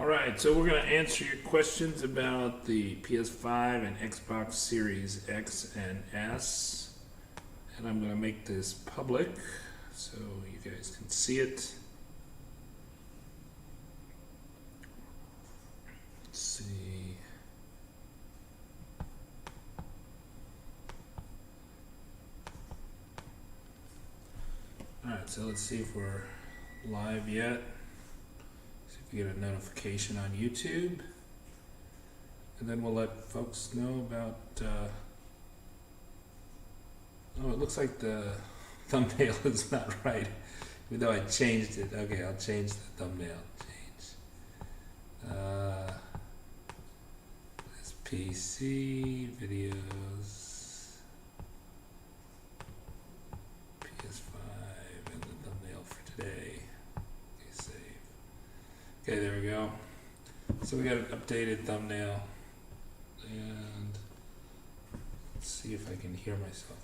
Alright, so we're going to answer your questions about the PS5 and Xbox Series X and S. And I'm going to make this public so you guys can see it. Let's see. Alright, so let's see if we're live yet. See if we get a notification on YouTube. And then we'll let folks know about, oh, it looks like the thumbnail is not right, even though I changed it. Okay, I'll change the thumbnail. This PC, videos, PS5, and the thumbnail for today. Okay, save. Okay, there we go. So we got an updated thumbnail. And let's see if I can hear myself.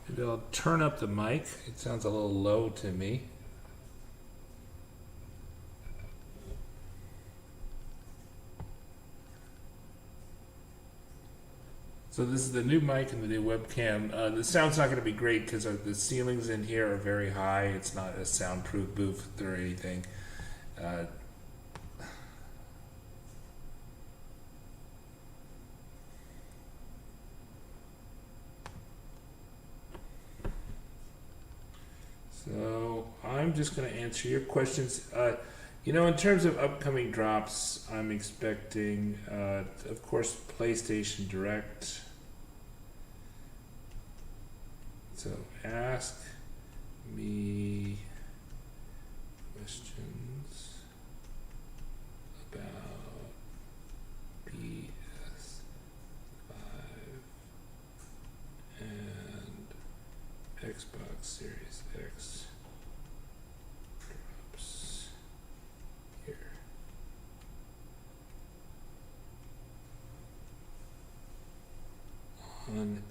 Maybe I'll turn up the mic. It sounds a little low to me. So this is the new mic and the new webcam. The sound's not going to be great because the ceilings in here are very high. It's not a soundproof booth or anything. So I'm just going to answer your questions. You know, in terms of upcoming drops, I'm expecting, of course, PlayStation Direct. So ask me questions about PS5 and Xbox Series X drops here. On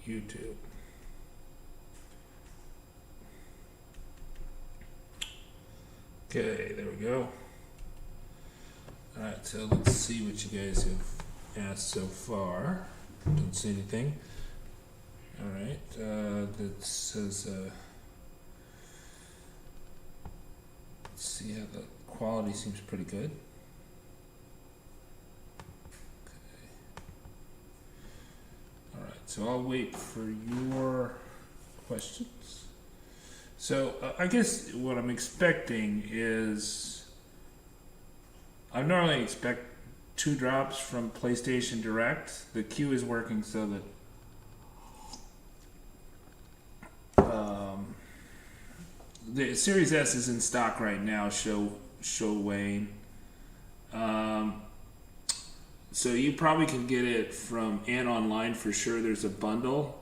YouTube. Okay, there we go. Alright, so let's see what you guys have asked so far. Don't see anything. Alright, that says, let's see how the quality seems pretty good. Okay. Alright, so I'll wait for your questions. So I guess what I'm expecting is, I normally expect 2 drops from PlayStation Direct. The queue is working so that the Series S is in stock right now, show Wayne. So you probably can get it from and online for sure. There's a bundle.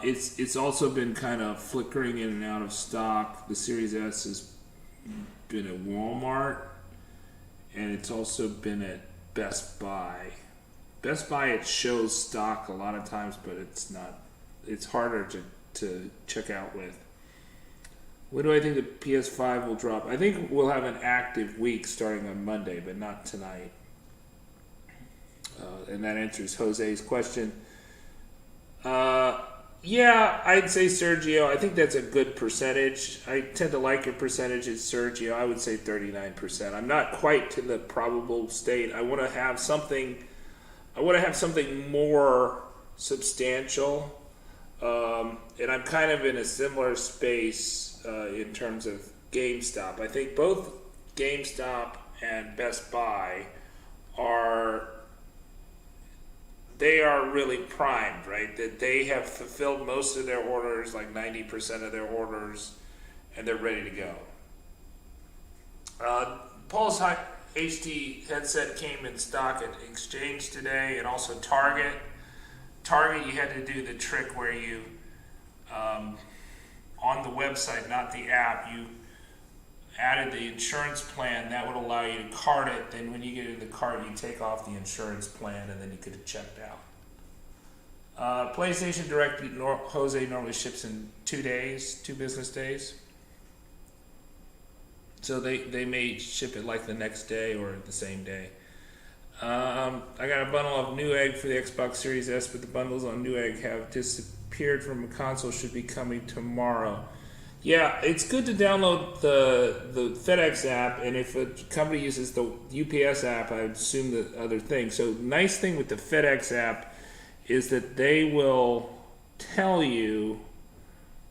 It's also been kind of flickering in and out of stock. The Series S has been at Walmart, and it's also been at Best Buy. Best Buy, it shows stock a lot of times, but it's not. It's harder to check out with. When do I think the PS5 will drop? I think we'll have an active week starting on Monday, but not tonight. And that answers Jose's question. Yeah, I'd say Sergio. I think that's a good percentage. I tend to like your percentages, Sergio. I would say 39%. I'm not quite to the probable state. I want to have something. I want to have something more substantial, and I'm kind of in a similar space in terms of GameStop. I think both GameStop and Best Buy are. They are really primed, right? That they have fulfilled most of their orders, like 90% of their orders, and they're ready to go. Paul's HD headset came in stock at Exchange today, and also Target. Target, you had to do the trick where you, on the website, not the app, you added the insurance plan. That would allow you to cart it. Then when you get in the cart, you take off the insurance plan, and then you could have checked out. PlayStation Direct, Jose normally ships in 2 days, 2 business days. So they may ship it like the next day or the same day. I got a bundle of Newegg for the Xbox Series S, but the bundles on Newegg have disappeared from a console. Should be coming tomorrow. Yeah, it's good to download the FedEx app, and if a company uses the UPS app, I assume the other thing. So, nice thing with the FedEx app is that they will tell you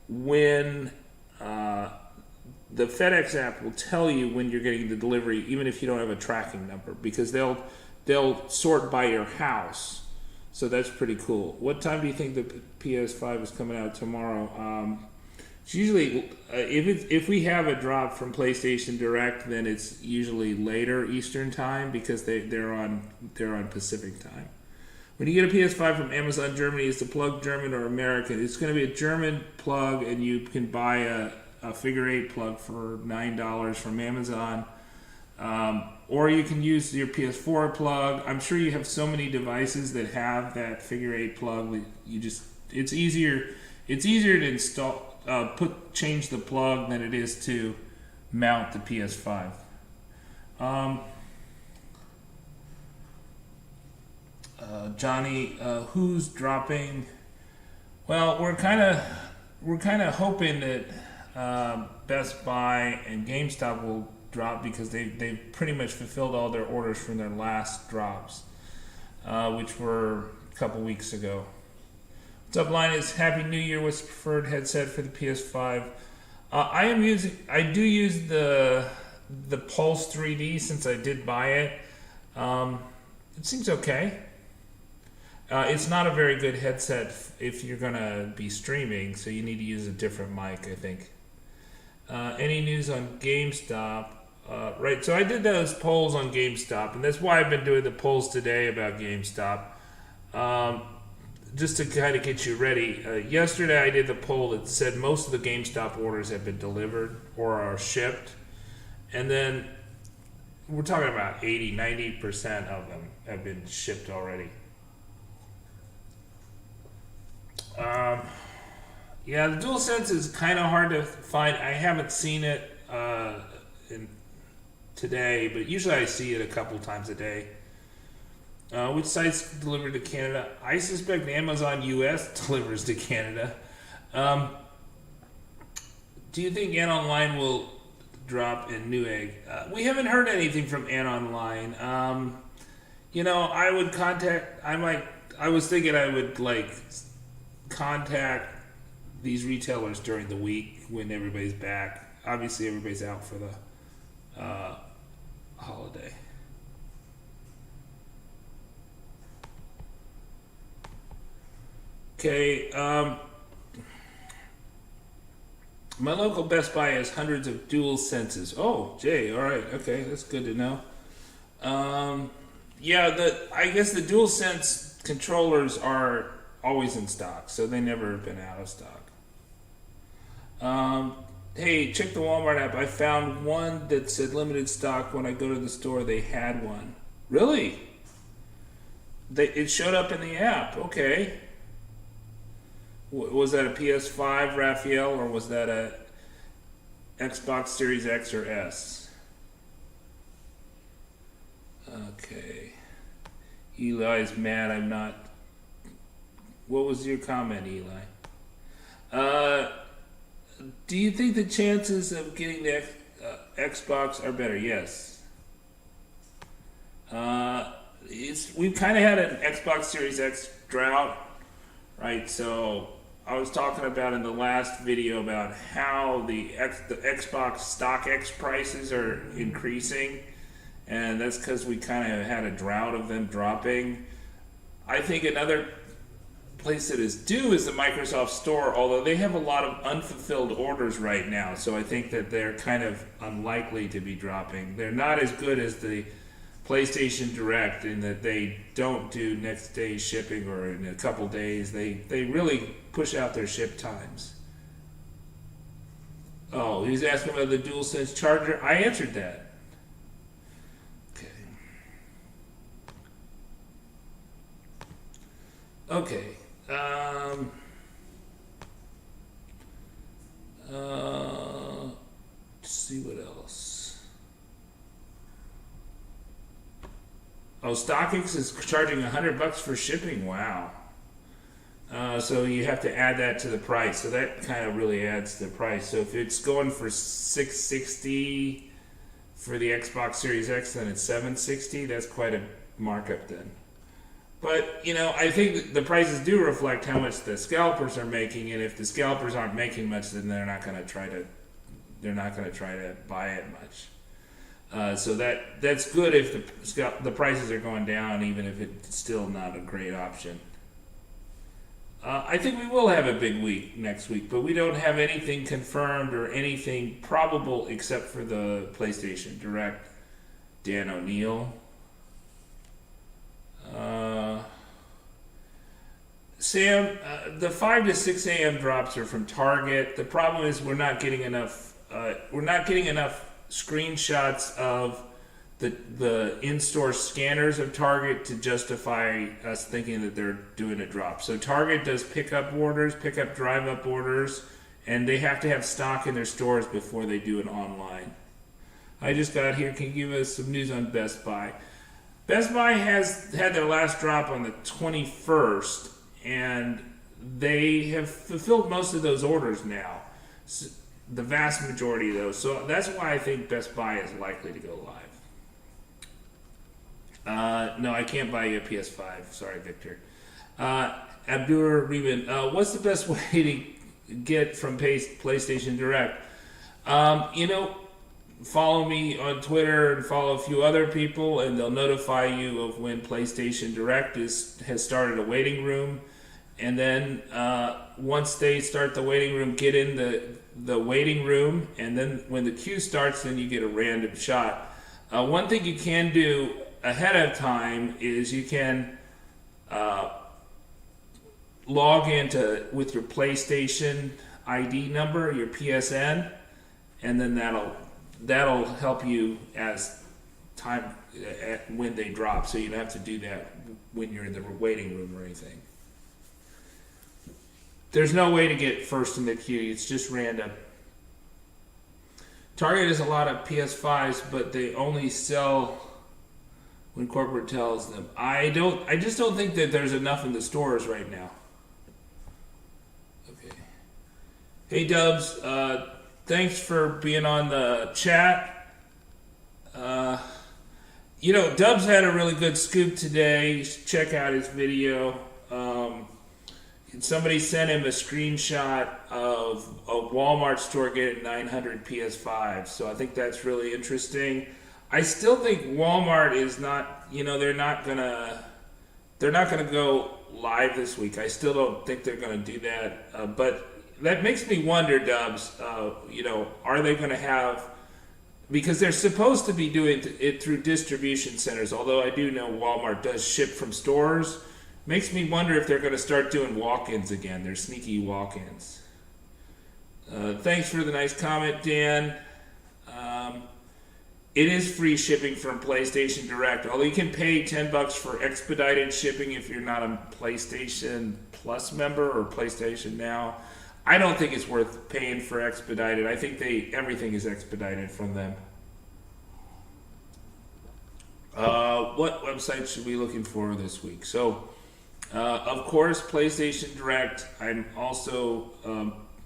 when the FedEx app will tell you when you're getting the delivery, even if you don't have a tracking number, because they'll sort by your house. So that's pretty cool. What time do you think the PS5 is coming out tomorrow? It's usually if we have a drop from PlayStation Direct, then it's usually later Eastern time because they're on Pacific time. When you get a PS5 from Amazon Germany, is the plug German or American? It's going to be a German plug, and you can buy a figure 8 plug for $9 from Amazon, or you can use your PS4 plug. I'm sure you have so many devices that have that figure 8 plug. It's easier to install. Change the plug than it is to mount the PS5. Johnny, who's dropping? Well, we're kind of hoping that Best Buy and GameStop will drop because they've pretty much fulfilled all their orders from their last drops, which were a couple weeks ago. What's up, Linus? Happy New Year. What's the preferred headset for the PS5? I do use the Pulse 3D since I did buy it. It seems okay. It's not a very good headset if you're gonna be streaming, so you need to use a different mic, I think. Any news on GameStop? Right, so I did those polls on GameStop, and that's why I've been doing the polls today about GameStop. Just to kind of get you ready, yesterday I did the poll that said most of the GameStop orders have been delivered or are shipped. And then we're talking about 80-90% of them have been shipped already. Yeah, the DualSense is kind of hard to find. I haven't seen it today, but usually I see it a couple times a day. Which sites deliver to Canada? I suspect Amazon US delivers to Canada. Do you think Ant Online will drop in Newegg? We haven't heard anything from Ant Online. I would contact. I was thinking I would contact these retailers during the week when everybody's back. Obviously, everybody's out for the holiday. Okay, my local Best Buy has hundreds of DualSenses. Oh, Jay, all right, okay, that's good to know. I guess the DualSense controllers are always in stock, so they never have been out of stock. Hey, check the Walmart app. I found one that said limited stock. When I go to the store, they had one. Really? It showed up in the app. Okay. Was that a PS5, Raphael, or was that a Xbox Series X or S? Okay. Eli's mad I'm not. What was your comment, Eli? Do you think the chances of getting the Xbox are better? Yes. We've kind of had an Xbox Series X drought, right? So I was talking about in the last video about how the Xbox StockX prices are increasing, and that's because we kind of had a drought of them dropping. I think another place that is due is the Microsoft Store, although they have a lot of unfulfilled orders right now, so I think that they're kind of unlikely to be dropping. They're not as good as the PlayStation Direct in that they don't do next day shipping or in a couple days. They really push out their ship times. Oh, he's asking about the DualSense charger. I answered that. Okay. Um, let's see what else. Oh, StockX is charging $100 for shipping. Wow. So you have to add that to the price. So that kind of really adds to the price. So if it's going for $660 for the Xbox Series X, then it's $760. That's quite a markup then. But I think that the prices do reflect how much the scalpers are making, and if the scalpers aren't making much, then they're not going to try to buy it much. So that's good if the prices are going down, even if it's still not a great option. I think we will have a big week next week, but we don't have anything confirmed or anything probable except for the PlayStation Direct. Dan O'Neill. Sam, the 5 to 6 a.m. drops are from Target. The problem is we're not getting enough. We're not getting enough screenshots of the in-store scanners of Target to justify us thinking that they're doing a drop. So Target does pickup drive-up orders, and they have to have stock in their stores before they do it online. I just got here. Can you give us some news on Best Buy? Best Buy has had their last drop on the 21st, and they have fulfilled most of those orders now. So the vast majority of those. So that's why I think Best Buy is likely to go live. No, I can't buy you a PS5. Sorry, Victor. Abdur Reben, what's the best way to get from PlayStation Direct? Follow me on Twitter and follow a few other people, and they'll notify you of when PlayStation Direct has started a waiting room. And then once they start the waiting room, get in the waiting room, and then when the queue starts, then you get a random shot. One thing you can do ahead of time is you can log into with your PlayStation ID number, your PSN, and then that'll help you as time when they drop, so you don't have to do that when you're in the waiting room or anything. There's no way to get first in the queue. It's just random. Target has a lot of PS5s, but they only sell when corporate tells them. I just don't think that there's enough in the stores right now. Okay. Hey Dubs, thanks for being on the chat. Dubs had a really good scoop today. Check out his video. Somebody sent him a screenshot of a Walmart store getting 900 PS5s, so I think that's really interesting. I still think Walmart is not, they're not gonna go live this week. I still don't think they're gonna do that. But that makes me wonder, Dubs. Are they gonna have? Because they're supposed to be doing it through distribution centers. Although I do know Walmart does ship from stores. Makes me wonder if they're going to start doing walk-ins again. They're sneaky walk-ins. Thanks for the nice comment, Dan. It is free shipping from PlayStation Direct, although you can pay $10 for expedited shipping if you're not a PlayStation Plus member or PlayStation Now. I don't think it's worth paying for expedited. I think everything is expedited from them. What website should we be looking for this week? So, of course, PlayStation Direct. I'm also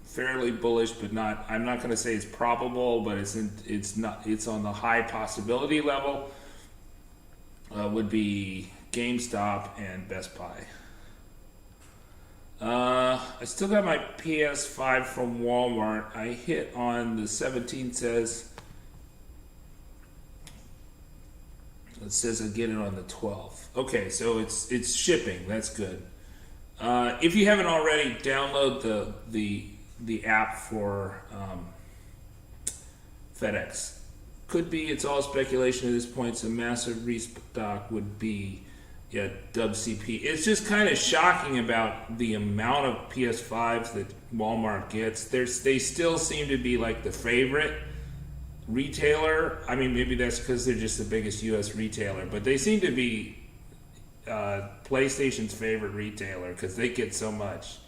fairly bullish, but not. I'm not going to say it's probable, but it's on the high possibility level. Would be GameStop and Best Buy. I still got my PS5 from Walmart. I hit on the 17th. It says I get it on the 12th. Okay, so it's shipping. That's good. If you haven't already, download the app for FedEx. Could be, it's all speculation at this point. Some massive restock would be WCP. It's just kind of shocking about the amount of PS5s that Walmart gets. They still seem to be like the favorite retailer. I mean, maybe that's because they're just the biggest U.S. retailer, but they seem to be PlayStation's favorite retailer because they get so much.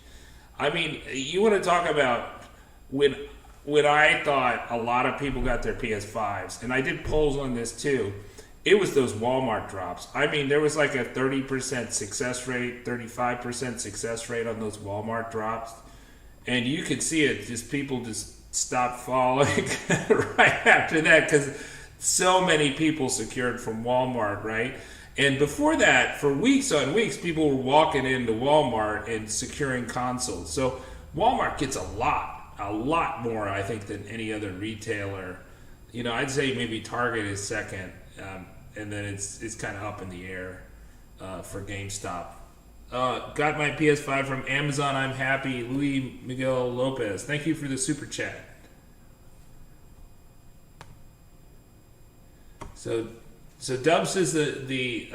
I mean, you want to talk about when I thought a lot of people got their PS5s, and I did polls on this too. It was those Walmart drops. I mean, there was like a 30% success rate, 35% success rate on those Walmart drops, and you could see it. Just people just stopped falling right after that because so many people secured from Walmart, right? And before that, for weeks on weeks, people were walking into Walmart and securing consoles. So Walmart gets a lot more, I think, than any other retailer. You know, I'd say maybe Target is second, and then it's kind of up in the air for GameStop. Got my PS5 from Amazon. I'm happy. Luis Miguel Lopez. Thank you for the super chat. So Dub says the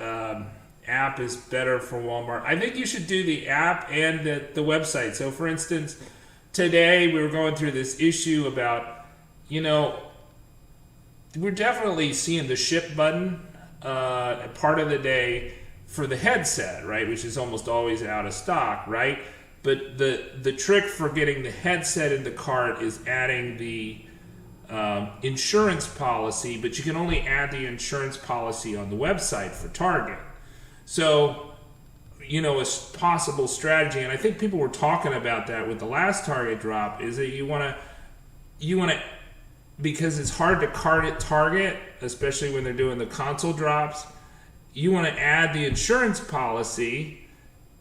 app is better for Walmart. I think you should do the app and the website. So for instance, today we were going through this issue about, you know, we're definitely seeing the ship button part of the day for the headset, right? Which is almost always out of stock, right? But the trick for getting the headset in the cart is adding the insurance policy, but you can only add the insurance policy on the website for Target. So, you know, a possible strategy, and I think people were talking about that with the last Target drop, is that you want to, because it's hard to cart at Target, especially when they're doing the console drops, you want to add the insurance policy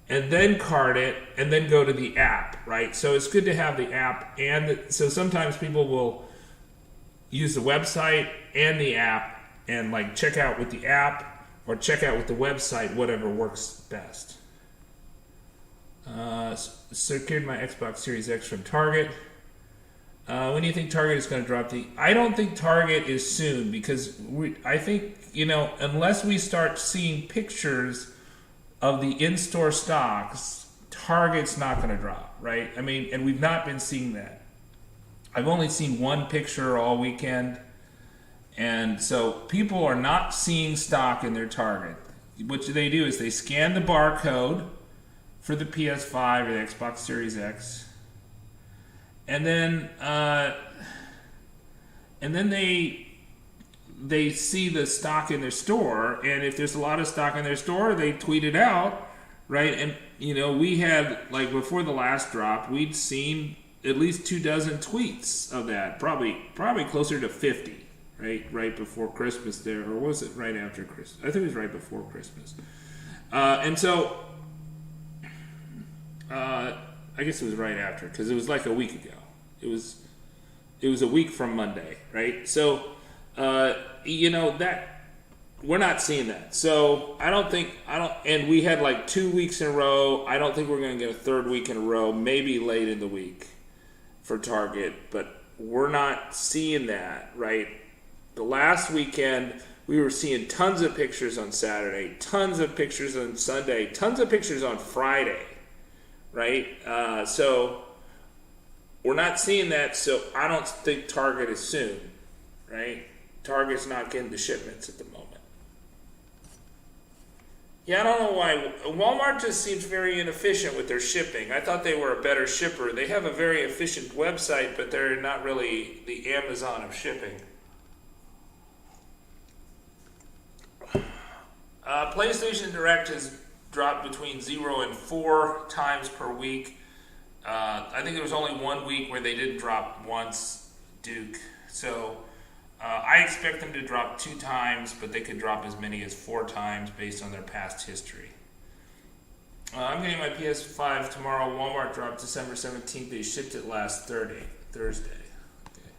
and then cart it and then go to the app, right? So it's good to have the app, so sometimes people will use the website and the app and like check out with the app or check out with the website, whatever works best. Secured my Xbox Series X from Target. When do you think Target is going to drop I don't think Target is soon, because I think, you know, unless we start seeing pictures of the in-store stocks, Target's not going to drop, right? I mean, and we've not been seeing that. I've only seen one picture all weekend, and so people are not seeing stock in their Target. What they do is they scan the barcode for the PS5 or the Xbox Series X, and then they see the stock in their store, and if there's a lot of stock in their store, they tweet it out, right? And you know, we had, like, before the last drop, we'd seen at least 24 tweets of that, probably closer to 50, right before Christmas there, or was it right after Christmas? I think it was right before Christmas. And so, I guess it was right after, because it was like a week ago. It was a week from Monday, right? So, you know, that we're not seeing that. So and we had like 2 weeks in a row. I don't think we're going to get a third week in a row, maybe late in the week for Target, but we're not seeing that, right? The last weekend, we were seeing tons of pictures on Saturday, tons of pictures on Sunday, tons of pictures on Friday, right? So we're not seeing that, so I don't think Target is soon, right? Target's not getting the shipments at the moment. Yeah, I don't know why. Walmart just seems very inefficient with their shipping. I thought they were a better shipper. They have a very efficient website, but they're not really the Amazon of shipping. PlayStation Direct has dropped between 0 and 4 times per week. I think there was only 1 week where they didn't drop once, Duke. So I expect them to drop 2 times, but they could drop as many as 4 times based on their past history. I'm getting my PS5 tomorrow. Walmart dropped December 17th. They shipped it last Thursday. Okay.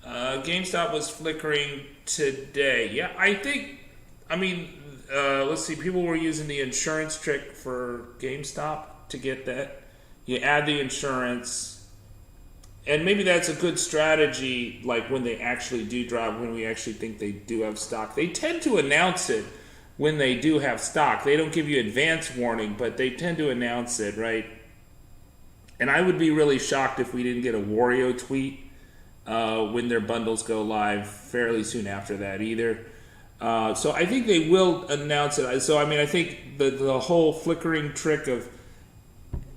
All right. GameStop was flickering today. Yeah, let's see. People were using the insurance trick for GameStop to get that. You add the insurance. And maybe that's a good strategy, like when they actually do drop, when we actually think they do have stock. They tend to announce it when they do have stock. They don't give you advance warning, but they tend to announce it, right? And I would be really shocked if we didn't get a Wario tweet when their bundles go live fairly soon after that either. So I think they will announce it. So I mean, I think the whole flickering trick of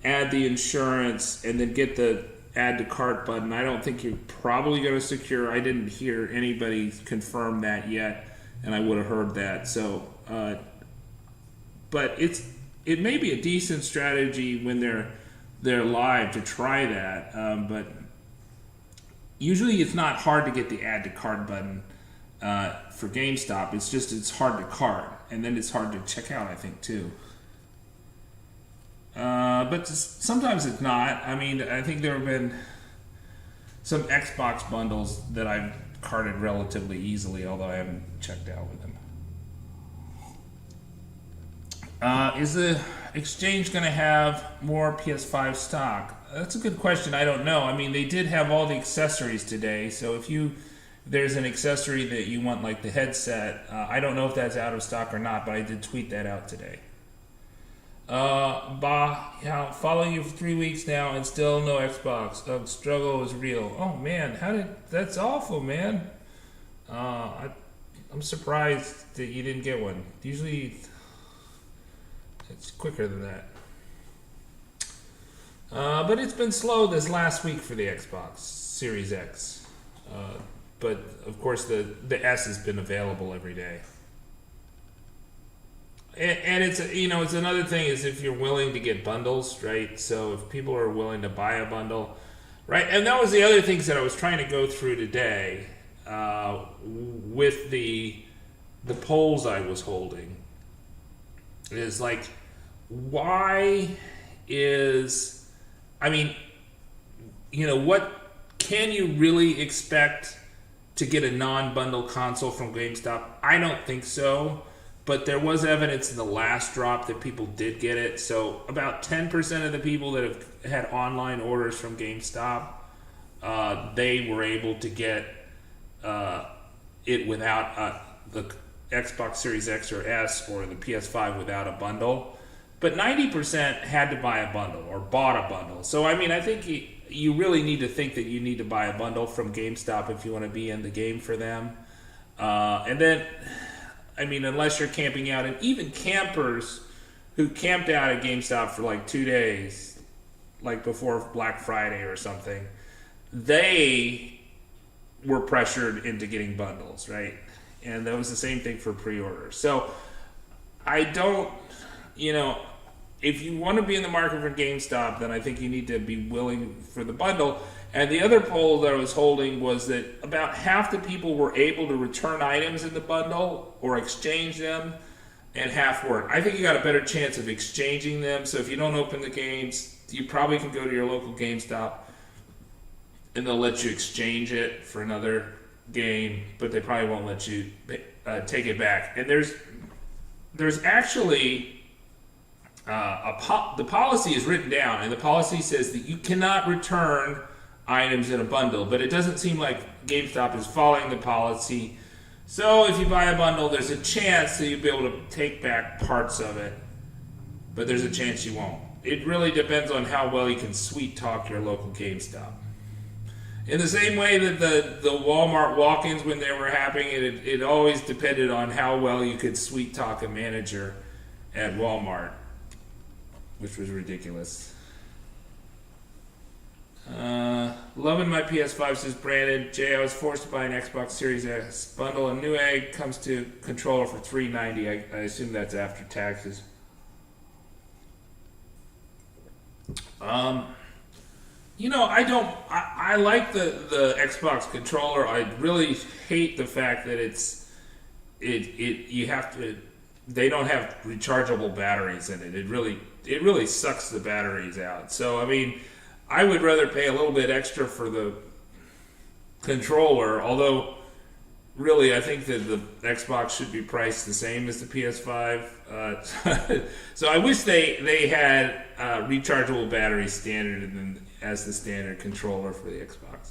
add the insurance and then get the add to cart button, I don't think you're probably going to secure. I didn't hear anybody confirm that yet, and I would have heard that. So, but it may be a decent strategy when they're live to try that. But usually it's not hard to get the add to cart button for GameStop. It's hard to cart, and then it's hard to check out, I think, too. But sometimes it's not. I mean, I think there have been some Xbox bundles that I've carted relatively easily, although I haven't checked out with them. Is the exchange going to have more PS5 stock? That's a good question. I don't know. I mean, they did have all the accessories today, so if there's an accessory that you want, like the headset, I don't know if that's out of stock or not, but I did tweet that out today. Following you for 3 weeks now and still no Xbox. The struggle is real. Oh man, that's awful, man. I'm surprised that you didn't get one. Usually it's quicker than that. But it's been slow this last week for the Xbox Series X. But of course the S has been available every day. And it's another thing is if you're willing to get bundles, right? So if people are willing to buy a bundle, right? And that was the other things that I was trying to go through today with the polls I was holding. Is like, what can you really expect to get a non-bundle console from GameStop? I don't think so. But there was evidence in the last drop that people did get it. So about 10% of the people that have had online orders from GameStop, they were able to get it without the Xbox Series X or S or the PS5 without a bundle. But 90% had to buy a bundle or bought a bundle. So, I mean, I think you really need to think that you need to buy a bundle from GameStop if you want to be in the game for them. And then... I mean, unless you're camping out, and even campers who camped out at GameStop for like 2 days, like before Black Friday or something, they were pressured into getting bundles, right? And that was the same thing for pre-orders. So I don't, if you want to be in the market for GameStop, then I think you need to be willing for the bundle. And the other poll that I was holding was that about half the people were able to return items in the bundle or exchange them, and half weren't. I think you got a better chance of exchanging them. So if you don't open the games, you probably can go to your local GameStop, and they'll let you exchange it for another game, but they probably won't let you take it back. And there's actually the policy is written down, and the policy says that you cannot return items in a bundle, but it doesn't seem like GameStop is following the policy. So if you buy a bundle, there's a chance that you'll be able to take back parts of it, but there's a chance you won't. It really depends on how well you can sweet talk your local GameStop. In the same way that the Walmart walk-ins, when they were happening, it always depended on how well you could sweet talk a manager at Walmart, which was ridiculous. Loving my PS5, says Brandon. Jay, I was forced to buy an Xbox Series X bundle. A new egg comes to controller for $390. I assume that's after taxes. I like the Xbox controller. I really hate the fact that they don't have rechargeable batteries in it. It really sucks the batteries out. So I mean, I would rather pay a little bit extra for the controller, although really I think that the Xbox should be priced the same as the PS5. So I wish they had rechargeable batteries standard as the standard controller for the Xbox.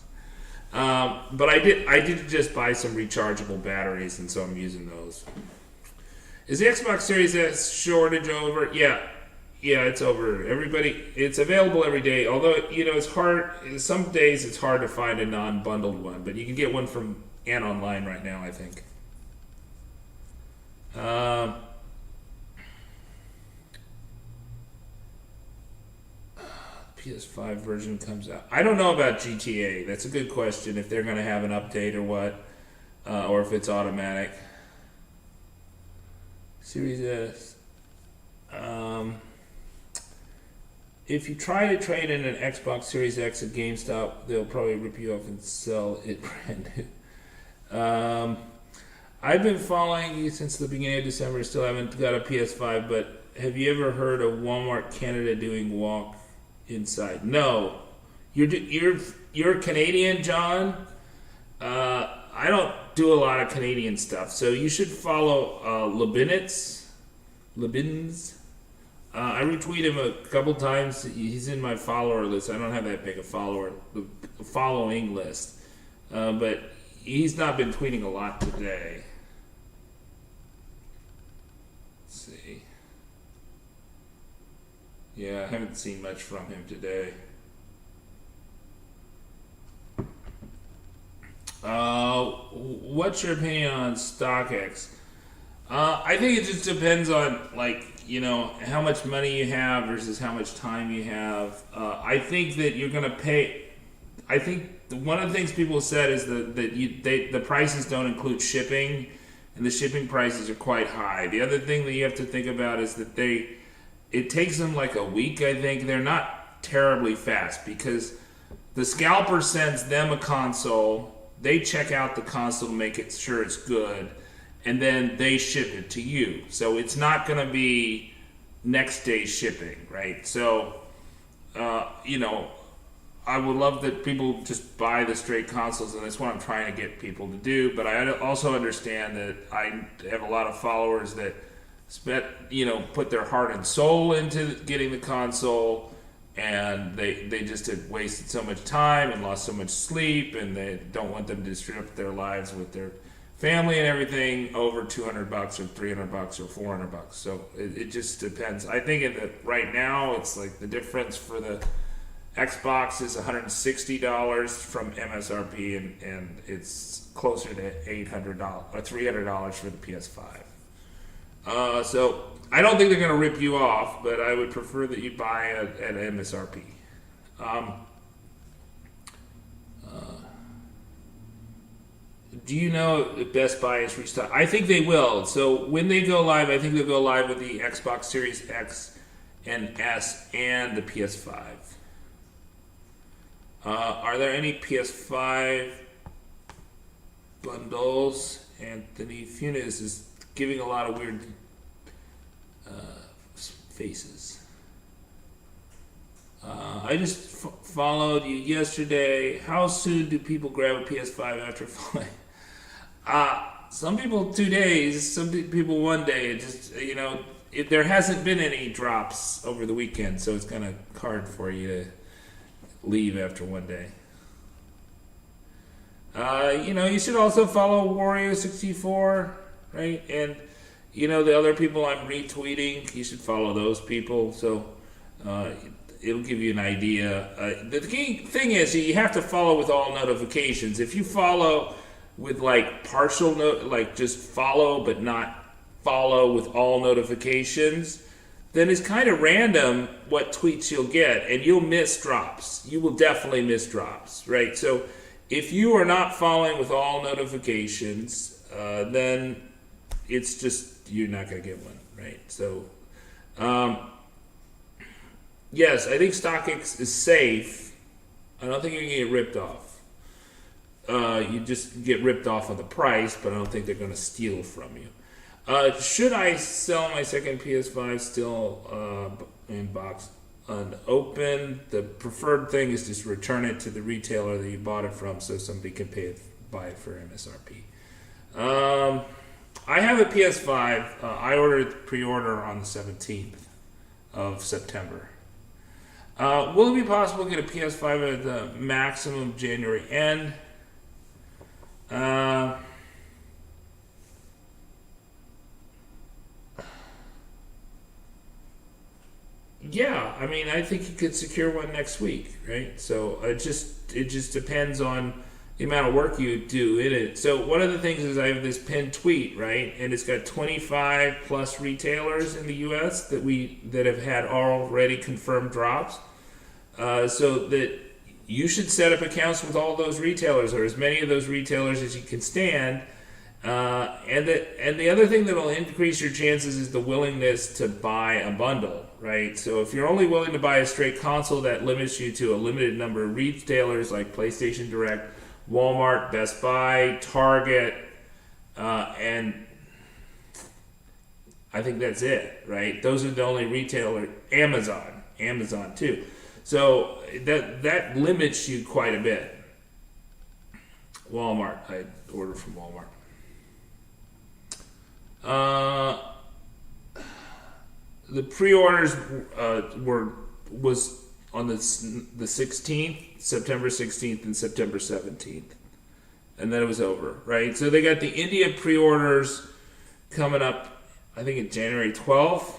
But I did just buy some rechargeable batteries, and so I'm using those. Is the Xbox Series S shortage over? Yeah, it's over. It's available every day. Although, it's hard. Some days it's hard to find a non-bundled one, but you can get one from online right now, I think. Um, PS5 version comes out. I don't know about GTA. That's a good question. If they're going to have an update or what, or if it's automatic. Series S. If you try to trade in an Xbox Series X at GameStop, they'll probably rip you off and sell it brand new. I've been following you since the beginning of December. Still haven't got a PS5, but have you ever heard of Walmart Canada doing walk inside? No. You're Canadian, John. I don't do a lot of Canadian stuff, so you should follow Lebinitz. I retweet him a couple times. He's in my follower list. I don't have that big a following list, but he's not been tweeting a lot today. Let's see. Yeah, I haven't seen much from him today. What's your opinion on StockX? I think it just depends on, how much money you have versus how much time you have. I think that you're going to pay. I think one of the things people said is that the prices don't include shipping, and the shipping prices are quite high. The other thing that you have to think about is that it takes them like a week. I think they're not terribly fast because the Scalper sends them a console. They check out the console to make it sure it's good, and then they ship it to you. So it's not going to be next day shipping, right? So, I would love that people just buy the straight consoles, and that's what I'm trying to get people to do. But I also understand that I have a lot of followers that put their heart and soul into getting the console, and they just had wasted so much time and lost so much sleep, and they don't want them to disrupt their lives with their family and everything over $200 or $300 or $400. So it just depends. I think right now it's like the difference for the Xbox is $160 from MSRP, and it's closer to $800 or $300 for the PS5. So I don't think they're going to rip you off, but I would prefer that you buy at MSRP. Do you know if Best Buy is restocked? I think they will. So when they go live, I think they'll go live with the Xbox Series X and S and the PS5. Are there any PS5 bundles? Anthony Funes is giving a lot of weird faces. I just followed you yesterday. How soon do people grab a PS5 after flying? Some people 2 days, some people 1 day. It just, there hasn't been any drops over the weekend, so it's kind of hard for you to leave after 1 day. You should also follow Wario64, right? And, the other people I'm retweeting, you should follow those people. So, it'll give you an idea. The key thing is you have to follow with all notifications. If you follow with partial just follow but not follow with all notifications, then it's kind of random what tweets you'll get, and you'll miss drops. You will definitely miss drops, right? So if you are not following with all notifications, then it's just you're not going to get one, right? So yes, I think StockX is safe. I don't think you're going to get ripped off. You just get ripped off on the price, but I don't think they're going to steal from you. Should I sell my second PS5 still in box unopened? The preferred thing is just return it to the retailer that you bought it from so somebody can buy it for MSRP. I have a PS5. I ordered pre-order on the 17th of September. Will it be possible to get a PS5 at the maximum January end? Yeah, I mean, I think you could secure one next week, right? So it just depends on the amount of work you do in it. So one of the things is I have this pinned tweet, right? And it's got 25 plus retailers in the US that have had already confirmed drops. So that you should set up accounts with all those retailers, or as many of those retailers as you can stand. And the other thing that will increase your chances is the willingness to buy a bundle, right? So if you're only willing to buy a straight console, that limits you to a limited number of retailers like PlayStation Direct, Walmart, Best Buy, Target, and I think that's it, right? Those are the only retailer. Amazon too. So that limits you quite a bit. Walmart, I ordered from Walmart. The pre-orders was on the 16th, September 16th, and September 17th, and then it was over, right? So they got the India pre-orders coming up, I think, in January 12th,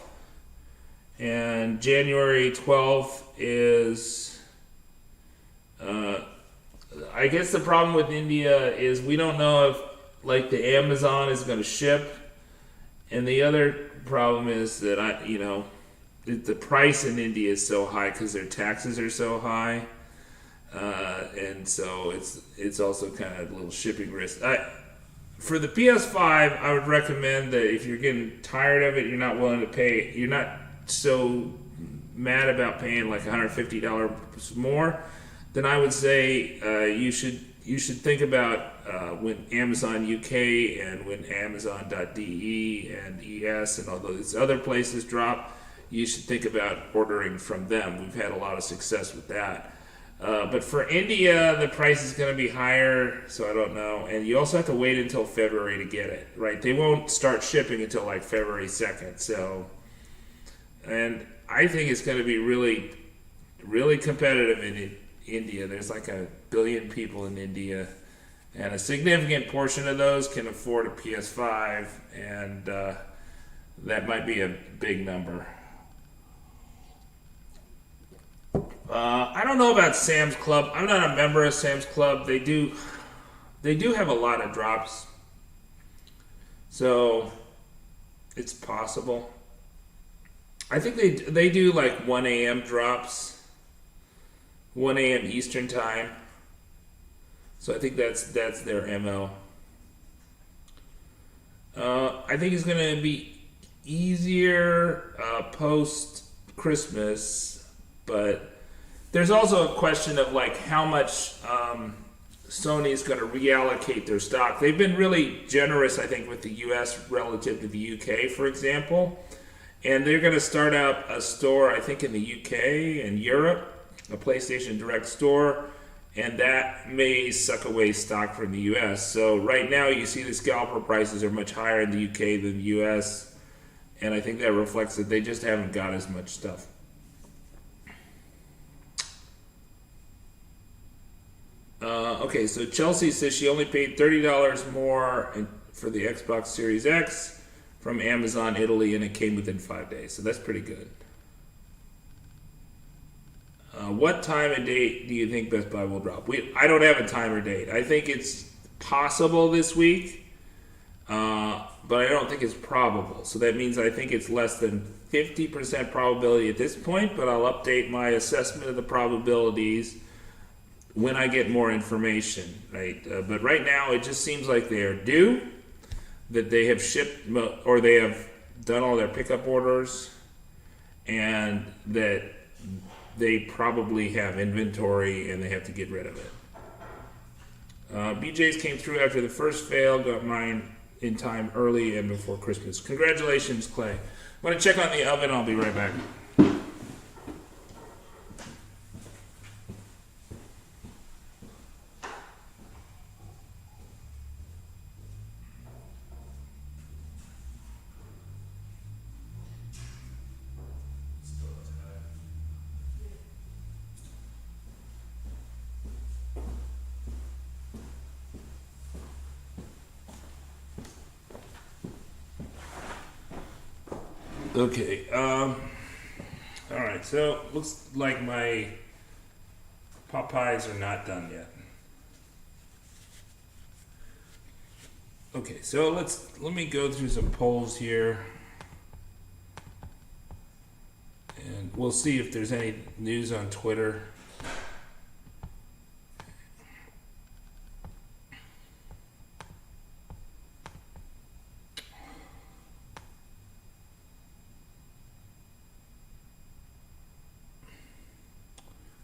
and January 12th is. I guess the problem with India is we don't know if, like, the Amazon is going to ship. And the other problem is that the price in India is so high because their taxes are so high, and so it's also kind of a little shipping risk. For the PS5, I would recommend that if you're getting tired of it, you're not willing to pay, you're not so mad about paying like $150 more, then I would say you should think about when Amazon UK and when Amazon.de and ES and all those other places drop, you should think about ordering from them. We've had a lot of success with that. But for India, the price is going to be higher, so I don't know. And you also have to wait until February to get it, right? They won't start shipping until like February 2nd. So, and I think it's going to be really, really competitive in India. There's like 1 billion people in India, and a significant portion of those can afford a PS5, and that might be a big number. I don't know about Sam's Club. I'm not a member of Sam's Club. They do have a lot of drops, so it's possible. I think they do like 1 a.m. drops, 1 a.m. Eastern time. So I think that's their MO. I think it's going to be easier post Christmas, but there's also a question of like how much Sony is going to reallocate their stock. They've been really generous, I think, with the US relative to the UK, for example. And they're going to start out a store, I think, in the UK and Europe, a PlayStation Direct store, and that may suck away stock from the US. So right now you see the scalper prices are much higher in the UK than the US, and I think that reflects that they just haven't got as much stuff. Okay, so Chelsea says she only paid $30 more for the Xbox Series X from Amazon Italy, and it came within 5 days. So that's pretty good. What time and date do you think Best Buy will drop? I don't have a time or date. I think it's possible this week, but I don't think it's probable. So that means I think it's less than 50% probability at this point, but I'll update my assessment of the probabilities when I get more information, right? But right now, it just seems like they are due, that they have shipped, or they have done all their pickup orders, and that they probably have inventory and they have to get rid of it. BJ's came through after the first fail, got mine in time early and before Christmas. Congratulations, Clay. I'm going to check on the oven. I'll be right back. Okay, alright, so looks like my pot pies are not done yet. Okay, so let me go through some polls here, and we'll see if there's any news on Twitter.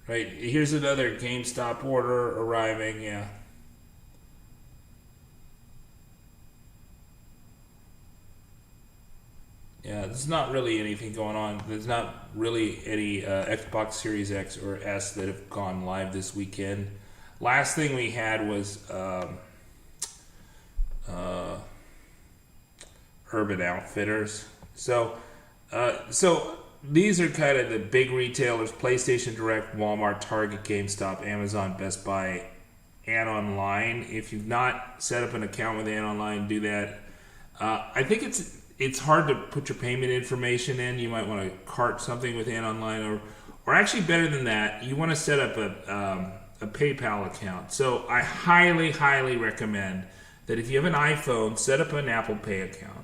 Right, here's another GameStop order arriving, yeah. Yeah, there's not really anything going on. There's not really any Xbox Series X or S that have gone live this weekend. Last thing we had was Urban Outfitters. So these are kind of the big retailers: PlayStation Direct, Walmart, Target, GameStop, Amazon, Best Buy, and online. If you've not set up an account with Online, do that. I think it's hard to put your payment information in. You might want to cart something with Online, or actually better than that, you want to set up a PayPal account. So I highly, highly recommend that if you have an iPhone, set up an Apple Pay account.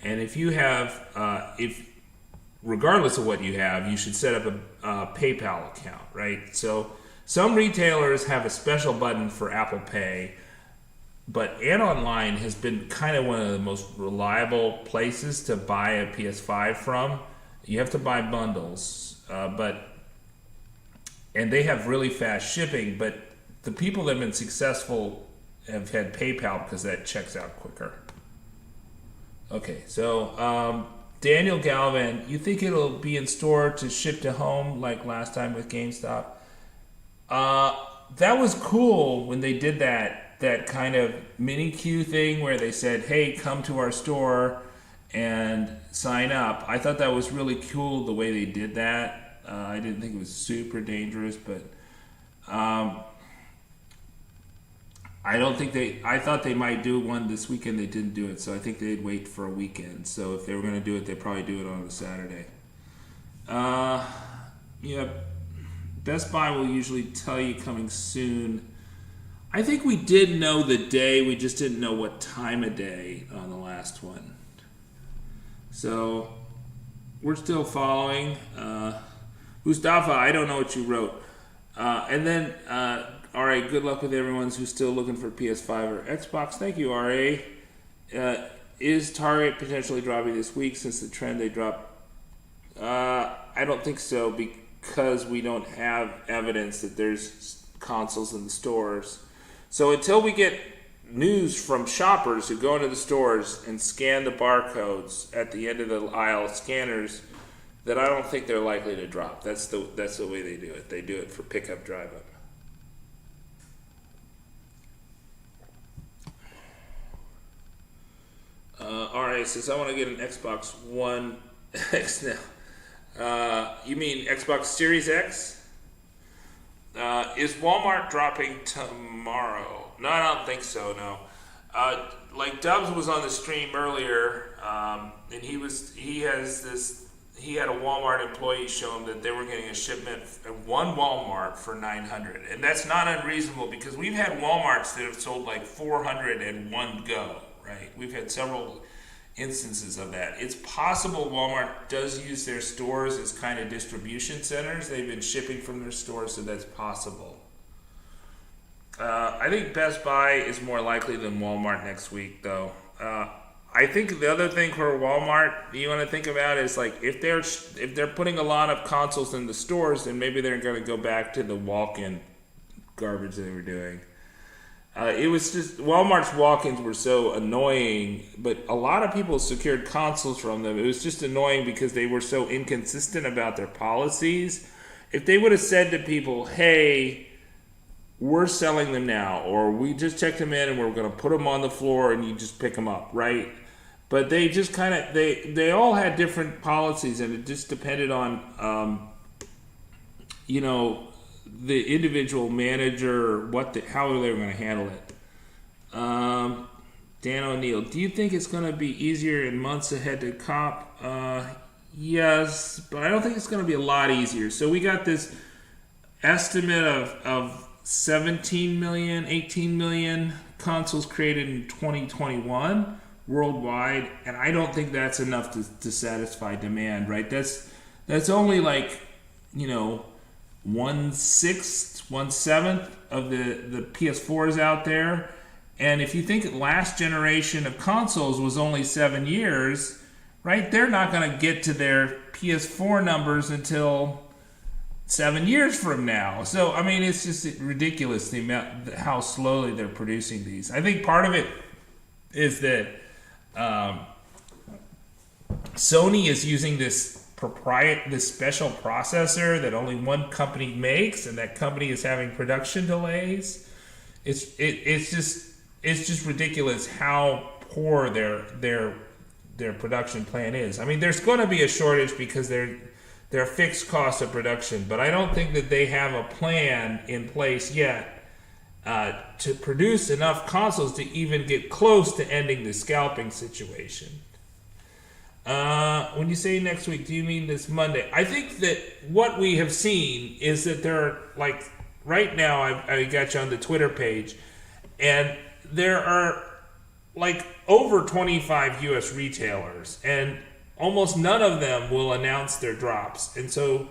And if you have, regardless of what you have, you should set up a PayPal account, right? So some retailers have a special button for Apple Pay, but Online has been kind of one of the most reliable places to buy a PS5 from. You have to buy bundles, and they have really fast shipping, but the people that have been successful have had PayPal because that checks out quicker. Okay, so Daniel Galvin, you think it'll be in store to ship to home like last time with GameStop? That was cool when they did that kind of mini queue thing where they said, hey, come to our store and sign up. I thought that was really cool the way they did that. I didn't think it was super dangerous, but I thought they might do one this weekend. They didn't do it, so I think they'd wait for a weekend. So if they were going to do it, they'd probably do it on a Saturday. Yeah, Best Buy will usually tell you coming soon. I think we did know the day, we just didn't know what time of day on the last one. So we're still following. Mustafa, I don't know what you wrote. And then RA, good luck with everyone who's still looking for PS5 or Xbox. Thank you, RA. Is Target potentially dropping this week since the trend they dropped? I don't think so, because we don't have evidence that there's consoles in the stores. So until we get news from shoppers who go into the stores and scan the barcodes at the end of the aisle scanners, that I don't think they're likely to drop. That's the way they do it. They do it for pickup, drive up. Alright, says I want to get an Xbox One X now. You mean Xbox Series X? Is Walmart dropping tomorrow? No, I don't think so, no. Like Dubs was on the stream earlier, and he had a Walmart employee show him that they were getting a shipment at one Walmart for $900. And that's not unreasonable, because we've had Walmarts that have sold like 400 in one go, right? We've had several instances of that. It's possible Walmart does use their stores as kind of distribution centers. They've been shipping from their stores, so that's possible. I think Best Buy is more likely than Walmart next week, though. I think the other thing for Walmart you want to think about is, like, if they're putting a lot of consoles in the stores, then maybe they're going to go back to the walk-in garbage they were doing. It was just Walmart's walk-ins were so annoying, but a lot of people secured consoles from them. It was just annoying because they were so inconsistent about their policies. If they would have said to people, "Hey, we're selling them now," or "We just checked them in and we're going to put them on the floor and you just pick them up," right? But they just kind of they all had different policies, and it just depended on the individual manager, how they were going to handle it. Dan O'Neill, do you think it's going to be easier in months ahead to cop? Yes, but I don't think it's going to be a lot easier. So we got this estimate of 17 million, 18 million consoles created in 2021 worldwide, and I don't think that's enough to satisfy demand, right? That's only like, 1/6, 1/7 of the PS4s out there. And if you think last generation of consoles was only 7 years, right, they're not going to get to their PS4 numbers until 7 years from now. So, I mean, it's just ridiculous the amount, how slowly they're producing these. I think part of it is that Sony is using this special processor that only one company makes, and that company is having production delays. It's just ridiculous how poor their production plan is. I mean, there's going to be a shortage because they're fixed costs of production, but I don't think that they have a plan in place yet to produce enough consoles to even get close to ending the scalping situation. When you say next week, do you mean this Monday? I think that what we have seen is that there are, like, right now, I got you on the Twitter page, and there are, like, over 25 U.S. retailers, and almost none of them will announce their drops. And so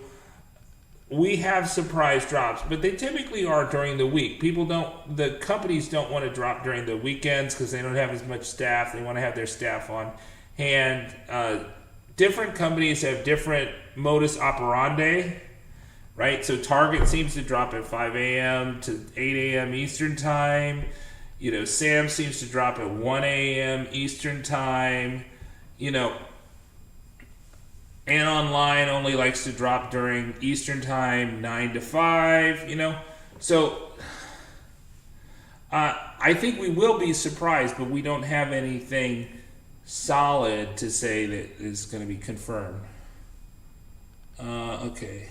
we have surprise drops, but they typically are during the week. The companies don't want to drop during the weekends because they don't have as much staff. They want to have their staff on hand. Different companies have different modus operandi, right? So Target seems to drop at 5 a.m. to 8 a.m. Eastern time. Sam seems to drop at 1 a.m. Eastern time. And online only likes to drop during Eastern time, 9 to 5, So I think we will be surprised, but we don't have anything solid to say that is going to be confirmed. Okay.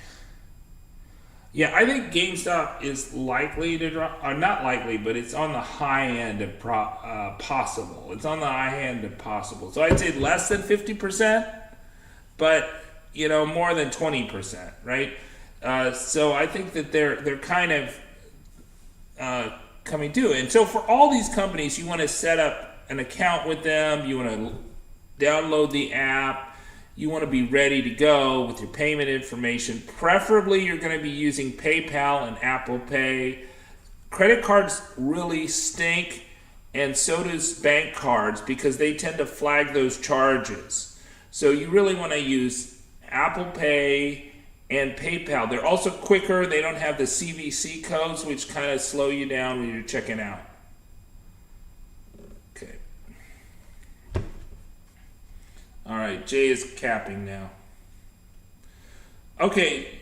Yeah, I think GameStop is likely to drop, or not likely, but it's on the high end of possible. It's on the high end of possible. So I'd say less than 50%, but, more than 20%, right? So I think that they're kind of coming to it. And so for all these companies, you want to set up an account with them, you want to download the app, you want to be ready to go with your payment information. Preferably, you're going to be using PayPal and Apple Pay. Credit cards really stink, and so does bank cards because they tend to flag those charges. So you really want to use Apple Pay and PayPal. They're also quicker. They don't have the CVC codes, which kind of slow you down when you're checking out. Okay. All right, Jay is capping now. Okay,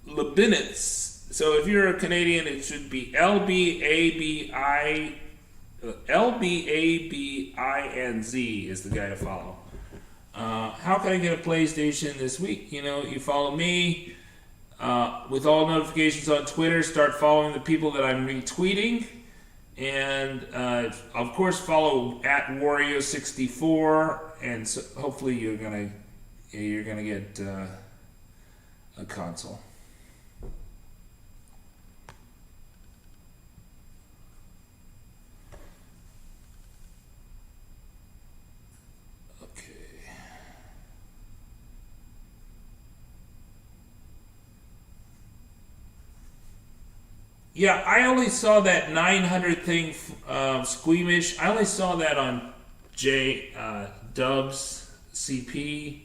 Labinitz. So if you're a Canadian, it should be LBABINZ is the guy to follow. How can I get a PlayStation this week? You follow me with all notifications on Twitter. Start following the people that I'm retweeting. And of course, follow at Wario64, and so hopefully you're gonna get a console. Okay. Yeah, I only saw that 900 thing, squeamish. I only saw that on Dubs CP,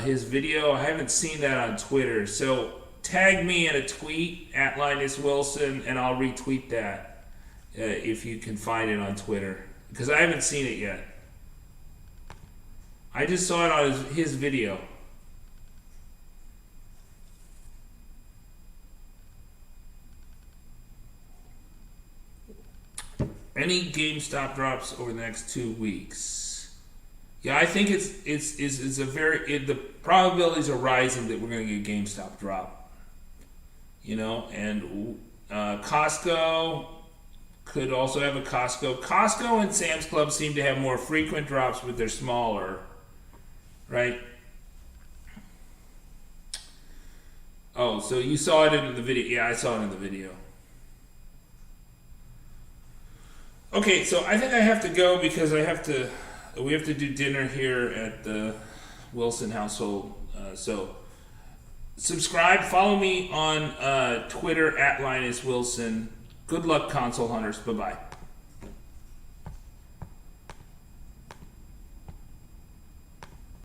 his video. I haven't seen that on Twitter. So tag me in a tweet at Linus Wilson, and I'll retweet that if you can find it on Twitter, because I haven't seen it yet. I just saw it on his video. Any GameStop drops over the next 2 weeks? Yeah, I think it's the probabilities are rising that we're going to get GameStop drop. And Costco could also have a Costco. Costco and Sam's Club seem to have more frequent drops, but they're smaller, right? Oh, so you saw it in the video? Yeah, I saw it in the video. Okay, so I think I have to go because we have to do dinner here at the Wilson household. So subscribe, follow me on Twitter at Linus Wilson. Good luck, console hunters. Bye bye.